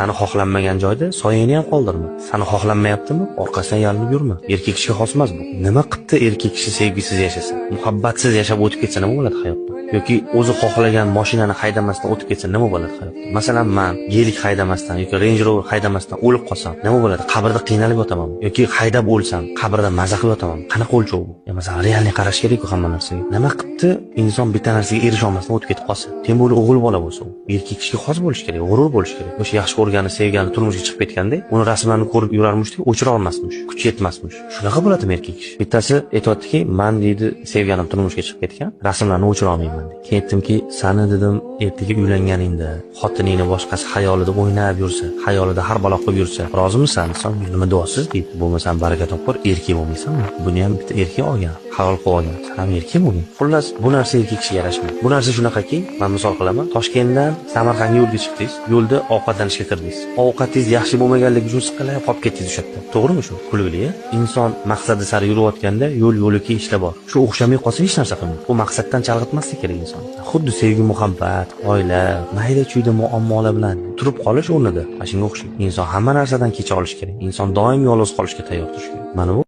Seni xohlanmagan joyda soyangni ham qoldirma. Seni xohlanmayaptimi? Orqasidan yalinib yurma. Erkak kishiga xos emas bu. Nima qilibdi erkak kishi sevgisiz yashasa, muhabbatsiz yashab o'tib ketsa nima bo'ladi hayotda? Yoki o'zi xohlagan mashinani haydamasdan o'tib ketsa nima bo'ladi hayotda? Masalan, men gelik haydamasdan yoki Range Rover haydamasdan o'lib qolsam, nima bo'ladi? Qabrda qiynalib yotaman yoki haydab o'lsam, qabrda maza qilib yotaman. Qanaqa o'lchov bu? Masalan, realni qarash kerak-ku hamma narsaga. Nima qilibdi inson bitta narsaga erisha olmasdan o'tib ketib qolsa? Tem bo'li o'g'il bola bo'lsa, erkak kishiga xos bo'lish kerak, g'urur bo'lish kerak. O'sha yaxshi ko'rgani, sevgani turmushga chiqib ketganda, uni rasmlarni ko'rib yurarmishdi, o'chira olmasmish, kuchi yetmasmish. Shunaqa bo'ladimi erkak kishi? Bittasi aytayaptiki, "Men deydi, sevganim turmushga chiqib ketgan, rasmlarni o'chira olmayman" dedi. Keyin aytdimki, "Sani dedim, ertaga uylanganingda xotiningni boshqasi xayolida o'ynab yursa, xayolida har balo qilib yursa, rozimisan?" Son nima duosiz deydi. "Bo'lmasam baraka topar, erkak bo'lmaysanmi? Buni ham bitta erkak olgan, halol qilib olgan. Sen ham erkak bo'lgin." Xullas, bu narsa erkak kishiga yarashmaydi. Bu narsa shunaqaki, men misol qilaman, Toshkentdan Samarqandga yo'lga chiqdingiz, yo'lda ovqatlanishga kirdingiz. Ovqatingiz yaxshi bo'lmaganligi uchun siqilib qolib ketdingiz o'sha yerda. To'g'rimi shu? Kulgili-a? Inson maqsadi sari yurayotganda yo'l-yo'liki ishlar bor. Shu o'xshamay qolsa hech narsa qilmaydi. Bu maqsaddan chalg'itmaslik kerak inson. Xuddi sevgi, muhabbat, oila, mayda-chuyda muammolar bilan turib qolish o'rnida, mana shunga o'xshaydi. Inson hamma narsadan kecha olish kerak. Inson doim yolg'iz qolishga tayyor turish kerak. Mana bu